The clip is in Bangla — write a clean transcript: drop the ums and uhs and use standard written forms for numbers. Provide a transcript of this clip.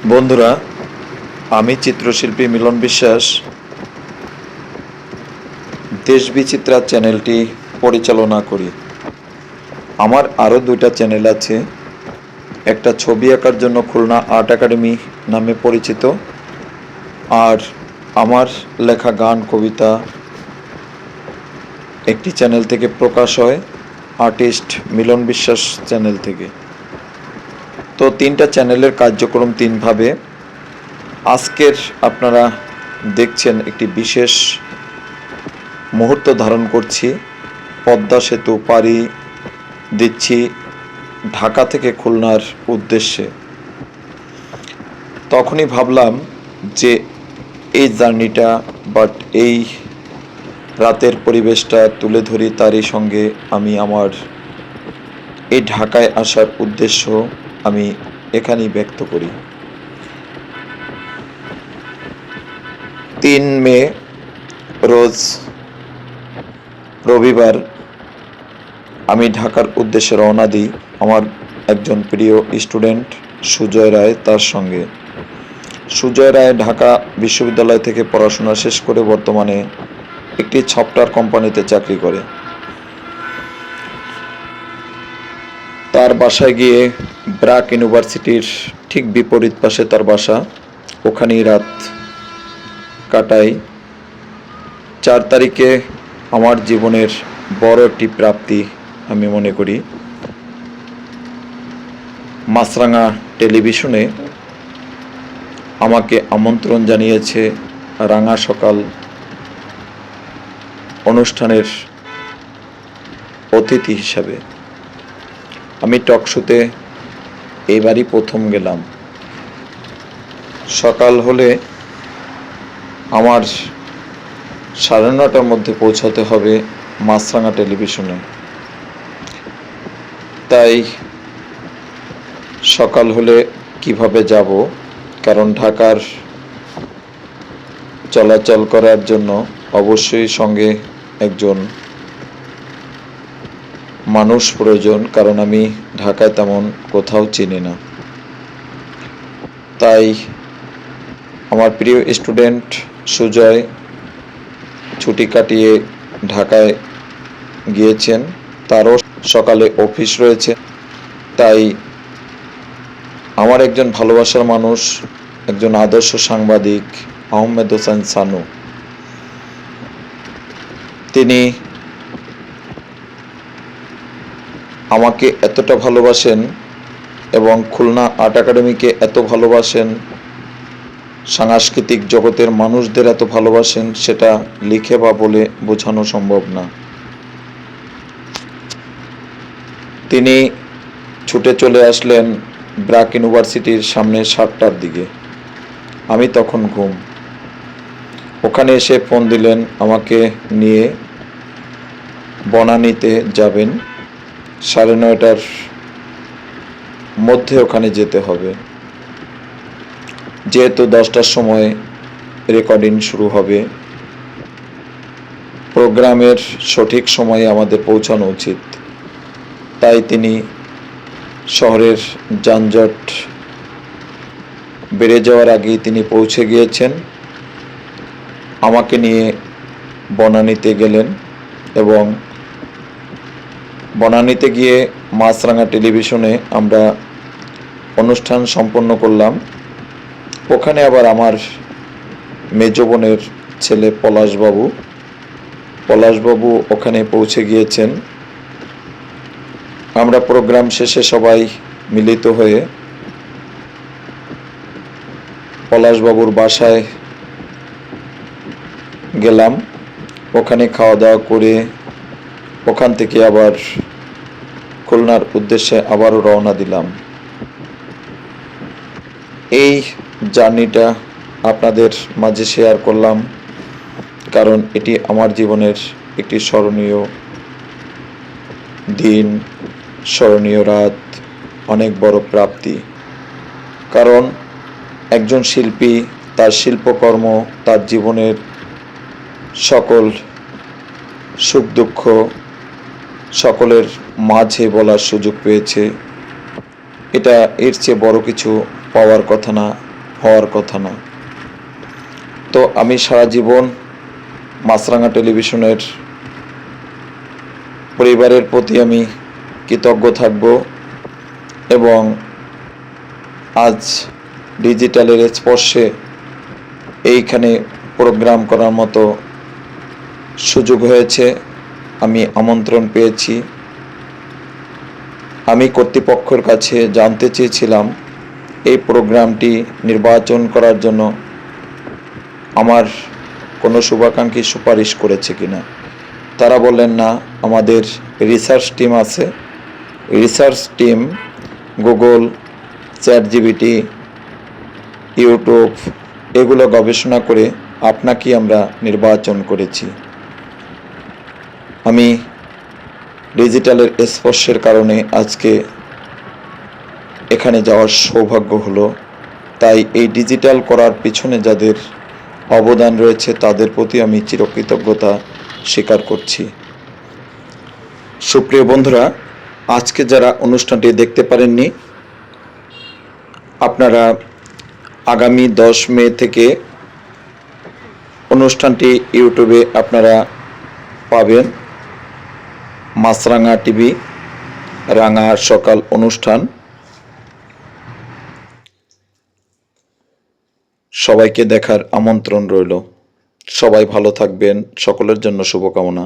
বন্ধুরা, আমি চিত্রশিল্পী মিলন বিশ্বাস দেশ বিচিত্রা চ্যানেলটি পরিচালনা করি। আমার আরও দুইটা চ্যানেল আছে। একটা ছবি আঁকার জন্য খুলনা আর্ট একাডেমি নামে পরিচিত, আর আমার লেখা গান কবিতা একটি চ্যানেল থেকে প্রকাশ হয়, আর্টিস্ট মিলন বিশ্বাস চ্যানেল থেকে। তো তিনটা চ্যানেলের কার্যক্রম তিনভাবে। আজকের আপনারা দেখছেন একটি বিশেষ মুহূর্ত ধারণ করছি। পদ্মা সেতু পাড়ি দিচ্ছি ঢাকা থেকে খুলনার উদ্দেশ্যে। তখনই ভাবলাম যে এই জার্নিটা এই রাতের পরিবেশটা তুলে ধরি, তারই সঙ্গে আমি আমার এই ঢাকায় আসার উদ্দেশ্য আমি এখানেই ব্যক্ত করি। 3 মে রোজ রবিবার আমি ঢাকার উদ্দেশ্যে রওনা দিই আমার একজন প্রিয় স্টুডেন্ট সুজয় রায় তার সঙ্গে। সুজয় রায় ঢাকা বিশ্ববিদ্যালয় থেকে পড়াশোনা শেষ করে বর্তমানে একটি সফটওয়্যার কোম্পানিতে চাকরি করে। তার বাসায় গিয়ে ব্র্যাক ইউনিভার্সিটির ঠিক বিপরীত পাশে তার বাসা, ওখানেই রাত কাটাই। 4 তারিখে আমার জীবনের বড় একটি প্রাপ্তি আমি মনে করি। মাছরাঙা টেলিভিশনে আমাকে আমন্ত্রণ জানিয়েছে রাঙা সকাল অনুষ্ঠানের অতিথি হিসাবে। আমি টকশোতে এবারই প্রথম গেলাম। সকাল হলে আমার 9:30টার মধ্যে পৌঁছাতে হবে মাছরাঙা টেলিভিশনে। তাই সকাল হলে কিভাবে যাব, কারণ ঢাকার চলাচল করার জন্য অবশ্যই সঙ্গে একজন মানুষ প্রয়োজন, কারণ আমি ঢাকায় তেমন কোথাও চিনি না। তাই আমার প্রিয় স্টুডেন্ট সুজয় ছুটি কাটিয়ে ঢাকায় গিয়েছেন, তারও সকালে অফিস রয়েছে। তাই আমার একজন ভালোবাসার মানুষ, একজন আদর্শ সাংবাদিক আহমেদ হোসেন সানু, তিনি আমাকে এতটা ভালোবাসেন এবং খুলনা আর্ট একাডেমিকে এত ভালোবাসেন, সাংস্কৃতিক জগতের মানুষদের এত ভালোবাসেন, সেটা লিখে বা বলে বোঝানো সম্ভব না। তিনি ছুটে চলে আসলেন ব্র্যাক ইউনিভার্সিটির সামনে 7টার দিকে। আমি তখন ঘুম। ওখানে এসে ফোন দিলেন আমাকে নিয়ে বনানীতে যাবেন, 9:30টার মধ্যে ওখানে যেতে হবে, যেহেতু 10টার সময় রেকর্ডিং শুরু হবে। প্রোগ্রামের সঠিক সময়ে আমাদের পৌঁছানো উচিত। তাই তিনি শহরের যানজট বেড়ে যাওয়ার আগেই তিনি পৌঁছে গিয়েছেন। আমাকে নিয়ে বনানীতে গেলেন এবং বনানীতে গিয়ে মাছরাঙা টেলিভিশনে আমরা অনুষ্ঠান সম্পন্ন করলাম। ওখানে আবার আমার মেজ বোনের ছেলে পলাশবাবু ওখানে পৌঁছে গিয়েছেন। আমরা প্রোগ্রাম শেষে সবাই মিলিত হয়ে পলাশবাবুর বাসায় গেলাম। ওখানে খাওয়া দাওয়া করে ওখান থেকে আবার খুলনার উদ্দেশ্যে আবারও রওনা দিলাম। এই জার্নিটা আপনাদের মাঝে শেয়ার করলাম, কারণ এটি আমার জীবনের একটি স্মরণীয় দিন, স্মরণীয় রাত, অনেক বড় প্রাপ্তি। কারণ একজন শিল্পী তার শিল্পকর্ম, তার জীবনের সকল সুখ দুঃখ সকলের মাঝে বলার সুযোগ পেয়েছে। এটা এর চেয়ে বড় কিছু পাওয়ার কথা না। হওয়ার কথা না। তো আমি সারা জীবন মাছরাঙা টেলিভিশনের পরিবারের প্রতি আমি কৃতজ্ঞ থাকব এবং আজ ডিজিটালের স্পর্শে এইখানে প্রোগ্রাম করার মতো সুযোগ হয়েছে, আমি আমন্ত্রণ পেয়েছি। আমি কর্তৃপক্ষের কাছে জানতে চেয়েছিলাম এই প্রোগ্রামটি নির্বাচন করার জন্য আমার কোনো শুভাকাঙ্ক্ষী সুপারিশ করেছে কিনা। তারা বললেন না, আমাদের রিসার্চ টিম আছে, research team Google, ChatGPT, YouTube এগুলো গবেষণা করে আপনাকেই আমরা নির্বাচন করেছি। আমি ডিজিটালের স্পর্শের কারণে আজকে এখানে যাওয়ার সৌভাগ্য হলো। তাই এই ডিজিটাল করার পিছনে যাদের অবদান রয়েছে তাদের প্রতি আমি চিরকৃতজ্ঞতা স্বীকার করছি। সুপ্রিয় বন্ধুরা, আজকে যারা অনুষ্ঠানটি দেখতে পারেননি, আপনারা আগামী 10 মে থেকে অনুষ্ঠানটি ইউটিউবে আপনারা পাবেন। মাছরাঙা টিভি রাঙা সকাল অনুষ্ঠান। সবাইকে দেখার আমন্ত্রণ রইল। সবাই ভালো থাকবেন, সকলের জন্য শুভকামনা।